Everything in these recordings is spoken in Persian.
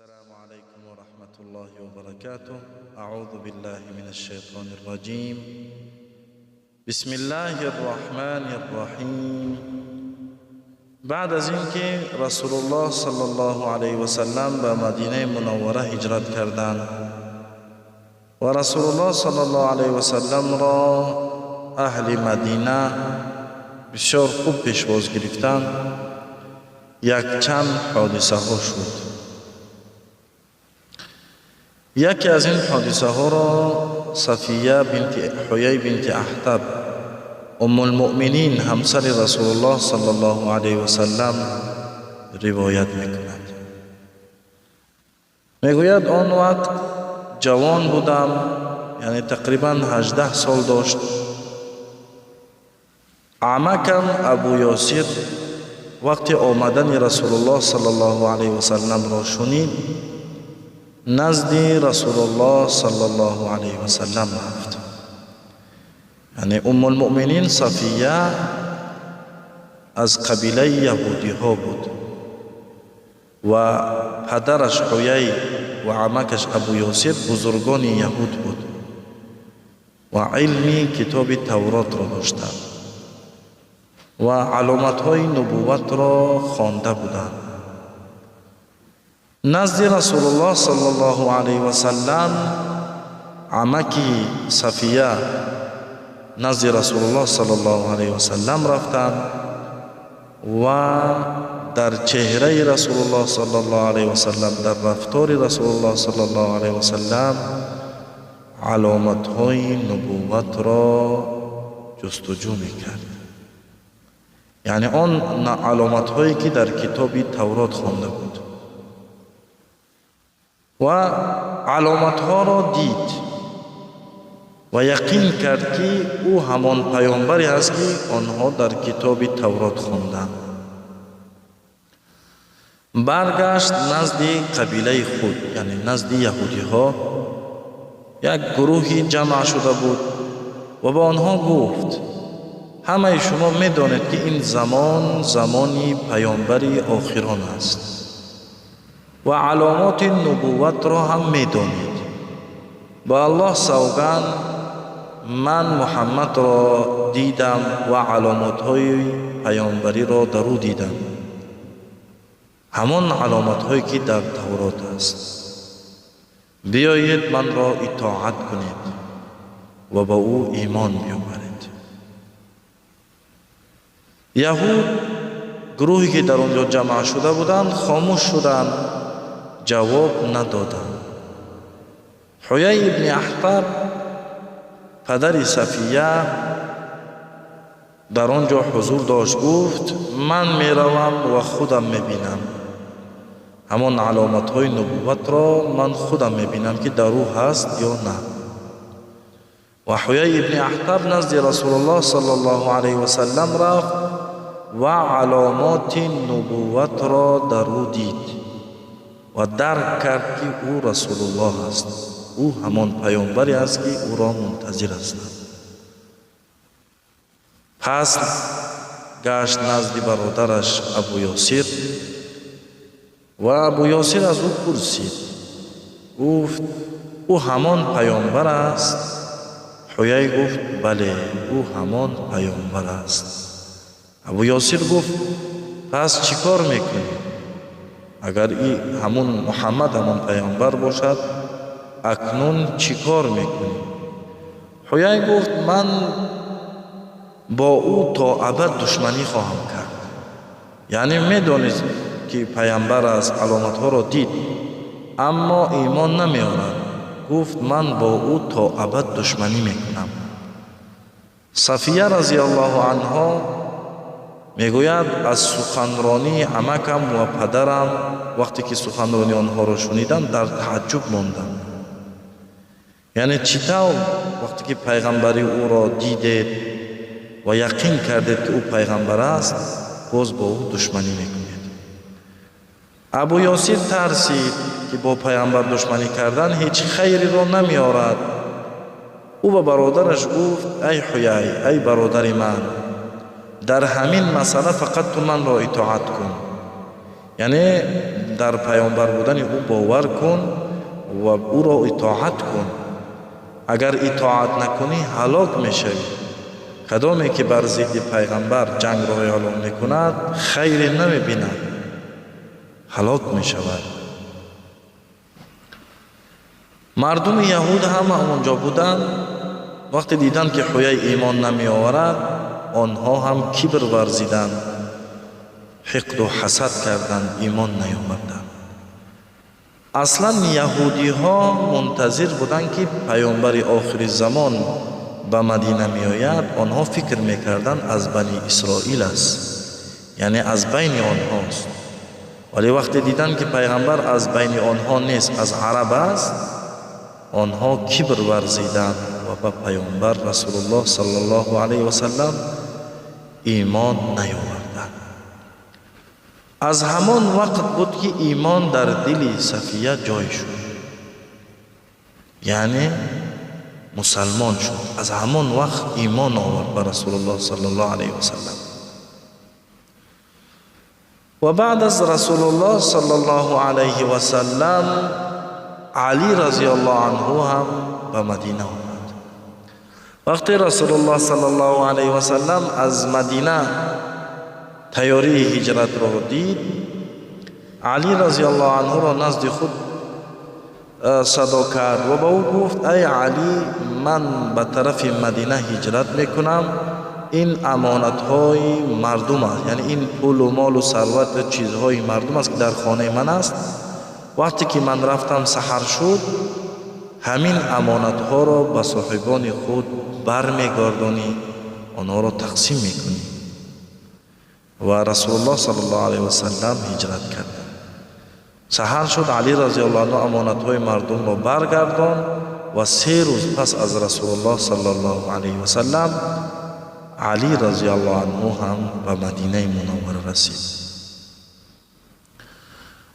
السلام عليكم ورحمة الله وبركاته. أعوذ بالله من الشيطان الرجيم. بسم الله الرحمن الرحیم. بعد از اینکه رسول الله صلی الله علیه و سلم به مدینه منوره هجرت کردند و رسول الله صلی الله علیه و سلم را اهل مدینه بسیار خوب پیشواز گرفتند، یک چند حادثه ها شد. یکی از این حادثه ها را صفیه بنت حیی بنت احتب ام المؤمنین همسر رسول الله صلی الله علیه و سلم روایت میکند. میگوید آن وقت جوان بودم، یعنی تقریبا 18 سال داشت. عمکم ابو یاسر وقتی آمدن رسول الله صلی الله علیه و سلم را شنید، نزد رسول الله صلی الله علیه و سلم رفت. یعنی ام المؤمنین صفیه از قبیله یهودی ها بود و پدرش حیی و عمکش ابو یاسر بزرگان یهود بود و علمی کتاب تورات را داشتند و علامت های نبوت را خوانده بودند. نزد رسول الله صلی الله علیه و سلم عمکی صفیه نزد رسول الله صلی الله علیه و سلم رفتند و در چهره رسول الله صلی الله علیه و سلم، در رفتار رسول الله صلی الله علیه و سلم علامت های نبوت را جستجو میکرد. یعنی آن علامت هایی که در کتاب تورات خوانده بود و علامت ها را دید و یقین کرد که او همان پیامبری است که آنها در کتاب تورات خواندند. برگشت نزد قبیله خود، یعنی نزد یهودی ها. یک گروهی جمع شده بود و به آنها گفت همه شما میدانید که این زمانی پیامبری آخران است و علامات نبوت را هم میدانید. با الله سوگند من محمد را دیدم و علامات های پیامبری را در او دیدم، همان علامات هایی که در تورات است. بیایید من را اطاعت کنید و با او ایمان بیاورید. یهود، گروهی که در آنجا جمع شده بودند، خاموش شدند، جواب ندادند. حیی ابن احتب پدر صفیه در آنجا حضور داشت. گفت من میروم و خودم میبینم همان علامت های نبوت را، من خودم میبینم که در او هست یا نه. و حیی ابن احتب نزد رسول الله صلی الله علیه و سلم رفت و علامات نبوت را در او دید و درک کرد که او رسول الله است، او همان پیامبری است که او را منتظر است. پس گشت نزد برادرش ابو یاسر و ابو یاسر از او پرسید، گفت او همان پیامبر است؟ حیی گفت بله، او همان پیامبر است. ابو یاسر گفت پس چی کار میکنی؟ اگر این همون محمد همان پیامبر باشد اکنون چی کار میکنی؟ حیی گفت من با او تا ابد دشمنی خواهم کرد. یعنی میدانید که پیامبر از علامت ها را دید اما ایمان نمیآورد. گفت من با او تا ابد دشمنی میکنم. صفیه رضی الله عنها میگوید از سخنرانی عمکم و پدرم وقتی که سخنرانی آنها را شنیدم در تعجب ماندم. یعنی چطور وقتی که پیغمبری او را دیدید و یقین کردید که او پیغمبر است باز با او دشمنی میکنید؟ ابو یاسر ترسید که با پیغمبر دشمنی کردن هیچ خیری را نمیآورد. او به برادرش گفت ای حیی، ای برادر من، در همین مسئله فقط تو من را اطاعت کن. یعنی در پیامبر بودن او باور کن و او را اطاعت کن. اگر اطاعت نکنی هلاک میشوی. کدامی که بر ضد پیغمبر جنگ را اعلام میکند خیر نمیبیند، هلاک میشود. مردم یهود هم اونجا بودند. وقتی دیدند که حویه ایمان نمی آورد، آنها هم کبر ورزیدند، حقد و حسد کردند، ایمان نیاوردند. اصلا یهودی ها منتظر بودند که پیامبر آخر زمان به مدینه می آید. آنها فکر میکردند از بنی اسرائیل است، یعنی از بین آنهاست. ولی وقتی دیدند که پیغمبر از بین آنها نیست، از عرب است، آنها کبر ورزیدند و به پیامبر رسول الله صلی الله علیه و سلم ایمان نیاوردند. از همان وقت بود که ایمان در دل صفیه جای شد، یعنی مسلمان شد. از همان وقت ایمان آورد به رسول الله صلی الله علیه و سلم. و بعد از رسول الله صلی الله علیه و سلم علی رضی الله عنه هم به مدینه آمد. وقتی رسول الله صلی الله علیه و سلم از مدینه تیاری هجرت را دید، علی رضی الله عنه را نزد خود صدا کرد و به او گفت: ای علی، من به طرف مدینه هجرت میکنم. این امانت های مردم است، یعنی این پول و مال و ثروت چیزهای مردم است که در خانه من است. وقتی که من رفتم سحر شد، همین امانت ها را به صاحبان خود برمیگردانی، آنها را تقسیم میکنی. و رسول الله صلی الله علیه و سلم هجرت کرد. سحر شد، علی رضی الله عنه امانت های مردم را برگردان و 3 روز پس از رسول الله صلی الله علیه و سلم علی رضی الله عنه هم به مدینه منوره رسید.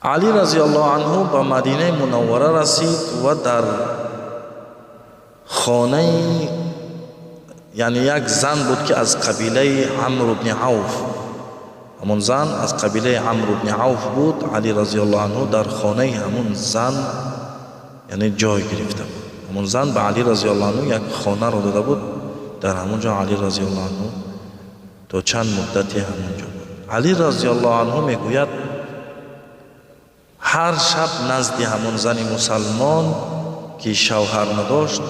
علی رضی الله عنه به مدینه منوره رسید و در خانه، یعنی یک زن بود که از قبیله عمرو بن عوف، همون زن از قبیله عمرو بن عوف بود. علی رضی الله عنه در خانه همون زن یعنی جای گرفته بود. همون زن به علی رضی الله عنه یک خانه را داده بود. در همونجا علی رضی الله عنه تا چند مدتی همونجا بود. علی رضی الله عنه میگوید هر شب نزد همون زن مسلمان که شوهر نداشت،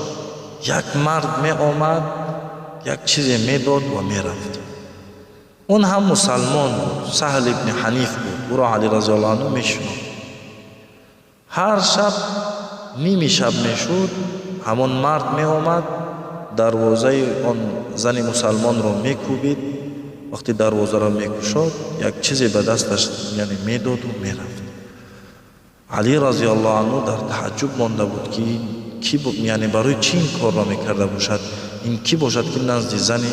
یک مرد می آمد، یک چیزی می داد و می رفت. اون هم مسلمان بود، سهل ابن حنیف بود. او را علی رضی الله عنه می شناخت. هر شب نیمی شب می شد، همون مرد می آمد، دروازه آن زن مسلمان را می کوبید. وقتی دروازه را می گشاد، یک چیزی به دستش یعنی می داد و می رفت. علی رضی الله عنه در تعجب مانده بود که کی بود، یعنی برای چی این کار را میکرده باشد؟ این کی باشد که نزد زنی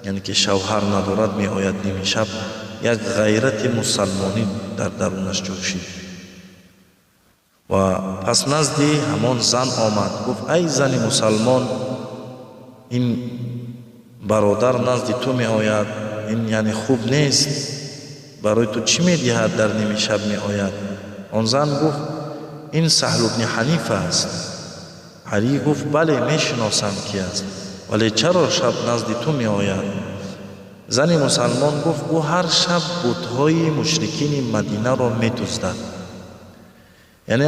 یعنی که شوهر ندارد می آید نیمی شب؟ یک غیرت مسلمانی در درونش جوشید و پس نزد همان زن آمد. گفت: ای زن مسلمان، این برادر نزد تو می آید، این یعنی خوب نیست، برای تو چی می دهد در نیمی شب می آید؟ آن زن گفت: این سهل ابن حنیف است. علی گفت: بله میشناسم کی است، ولی چرا شب نزد تو می آید؟ زن مسلمان گفت: او هر شب بت‌های مشرکین مدینه را می دزدد. یعنی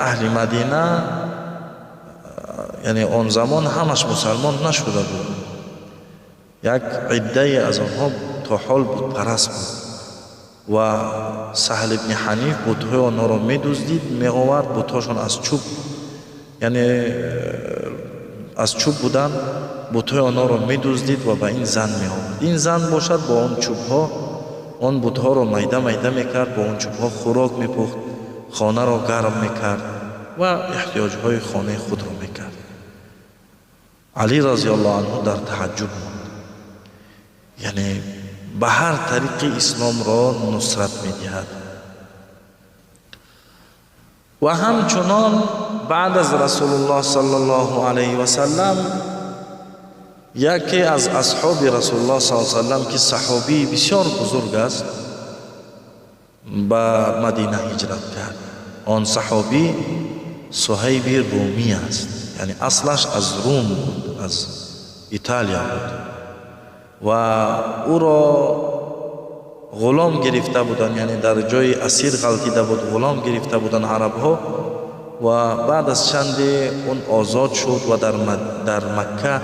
اهل مدینه یعنی آن زمان همش مسلمان نشده بود. یک عده از آنها تا حال بت پرست بود و سهل ابن حنیف بت‌های آنها را می دزدید، می آورد. بت‌هاشون از چوب، یعنی از چوب بودن، بت‌های آنها را می دزدید و به این زن می آورد. این زن باشد با آن چوب‌ها آن بت‌ها را میده میده می کرد، با آن چوب‌ها خوراک می پخت، خانه را گرم می کرد و احتیاج‌های خانه خود را می کرد. علی رضی الله عنه در تعجب بود، یعنی به هر طریق اسلام را نصرت می دهد. و همچنان بعد از رسول الله صلی الله علیه و سلم یکی از اصحاب رسول الله صلی الله علیه و سلم که صحابی بسیار بزرگ است، به مدینه هجرت کرد. آن صحابی صهیب رومی است، یعنی اصلش از روم بود، از ایتالیا بود و او را غلام گرفته بودند، یعنی در جای اسیر غلطیده بود، غلام گرفته بودند عرب ها و بعد از چندی اون آزاد شد و در مکه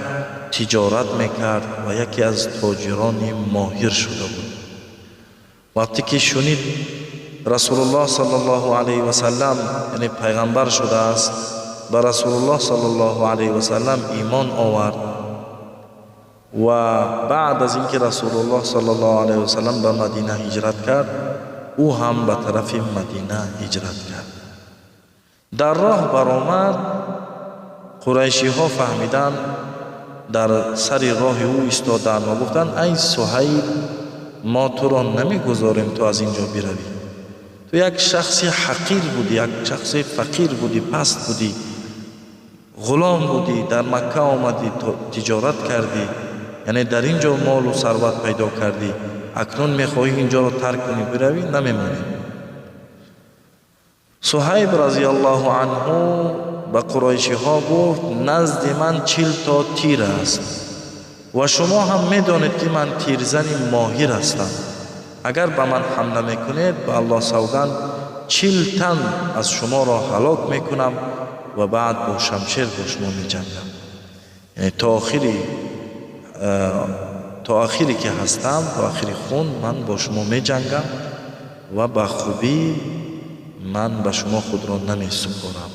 تجارت میکرد و یکی از تاجران ماهر شده بود. وقتی که شنید رسول الله صلی الله علیه و سلم یعنی پیغمبر شده است، به رسول الله صلی الله علیه و سلم ایمان آورد و بعد از اینکه رسول الله صلی الله علیه و سلم به مدینه هجرت کرد، او هم به طرف مدینه هجرت کرد. در راه برآمد، قریشی ها فهمیدند، در سر راه او ایستادند و گفتند ای صهیب، ما تو را نمیگذاریم تو از اینجا بروی. تو یک شخص حقیر بودی، یک شخص فقیر بودی، پست بودی، غلام بودی، در مکه آمدی تجارت کردی، یعنی در اینجا مال و ثروت پیدا کردی، اکنون میخواهی اینجا را ترک کنی بروی؟ نمیمانی. صهیب رضی الله عنه به قریشی ها گفت نزد من 40 تا تیر است و شما هم میدانید که من تیرزن ماهر هستم. اگر به من حمله میکنید به الله سوگند 40 تن از شما را هلاک میکنم و بعد با شمشیر با شما میجنگم، یعنی تا آخری که هستم، تا آخری خون من با شما میجنگم و به خوبی من به شما خود را نمیسپارم.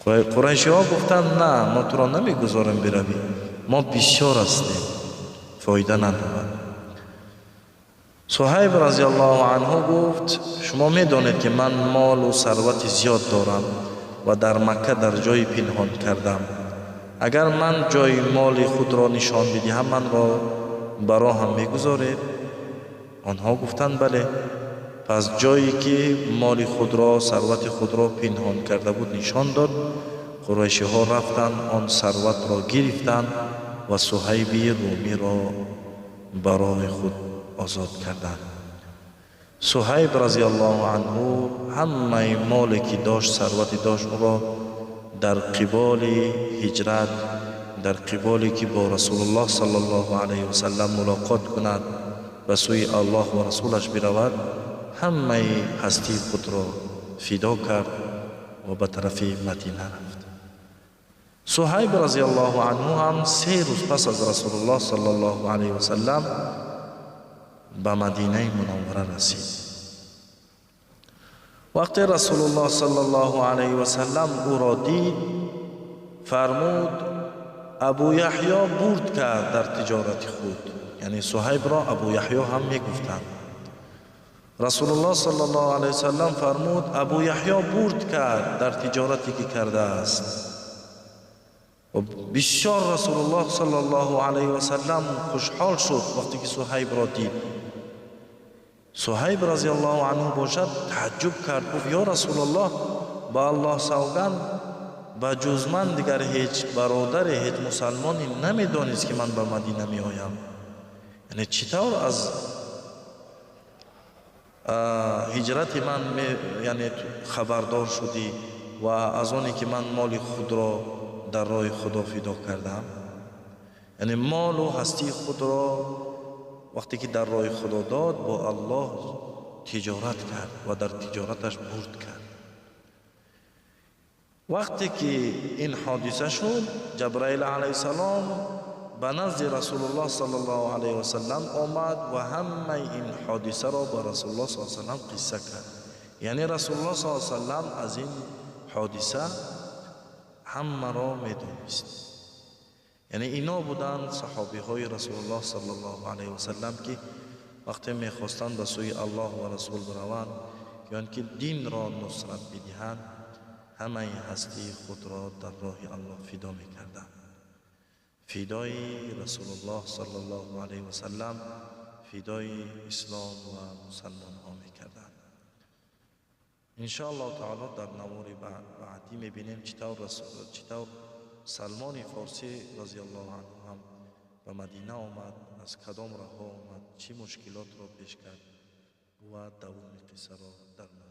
قریشی ها گفتند نه، ما تو را نمیگذاریم بروی، ما بسیار هستیم، فایده ندارد. صهیب رضی الله عنه گفت شما میدانید که من مال و ثروت زیاد دارم و در مکه در جای پنهان کردم. اگر من جای مال خود را نشان بدهم من را برا هم میگذارید؟ آنها گفتند بله. پس جایی که مال خود را، ثروت خود را پنهان کرده بود نشان داد. قریشی ها رفتند آن ثروت را گرفتند و صهیب رومی را برای خود آزاد کردند. صهیب رضی الله عنه همه مالی که داشت، ثروتی داشت، او را در قبال هجرت، در قبالی که با رسول الله صلی الله علیه و سلم ملاقات کند، به سوی الله و رسولش برود، همه هستی خود را فدا کرد و به طرف مدینه رفت. صهیب رضی الله عنه هم 3 روز پس از رسول الله صلی الله علیه و سلم به مدینه منوره رسید. وقتی رسول الله صلی الله علیه و سلم او را دید، فرمود ابو یحیی برد کرد در تجارت خود، یعنی صهیب را ابو یحیی هم میگفتند. رسول الله صلی الله علیه و سلم فرمود ابو یحیی برد کرد در تجارتی که کرده است. و بسیار رسول الله صلی الله علیه و سلم خوشحال شد وقتی که صهیب را دید. صهیب رضی الله عنه باشد تعجب کرد، گفت یا رسول الله، با الله سوگند با جز من دیگر هیچ برادر، هیچ مسلمانی نمیدانست که من به مدینه می آیم. یعنی چطور از هجرت من یعنی خبردار شدی و از آنی که من مال خود را در راه خدا فدا کردم؟ یعنی مال و هستی خود را وقتی که در راه خدا داد با الله تجارت کرد و در تجارتش برد کرد. وقتی که این حادثه شد، جبرائیل علیه السلام به نزد رسول الله صلی الله علیه و سلم آمد و همه این حادثه را با رسول الله صلی الله علیه و سلم قصه کرد. یعنی رسول الله صلی الله علیه و سلم از این حادثه همه را میدانست. یعنی اینا بودند صحابی های رسول الله صلی الله علیه و سلم که وقتی میخواستند به سوی الله و رسول بروند یعنی که دین را نصرت بدهند، همه هستی خود را در راه الله فدا میکردند. فدای رسول الله صلی الله علیه و سلم، فدای اسلام و مسلمان ها میکردند. ان شاء الله تعالی در نوار بعدی میبینیم چطور سلمان فارسی رضی الله عنه هم به مدینه آمد، از کدام راه آمد، چی مشکلات را پیش کرد و دوام قصه را در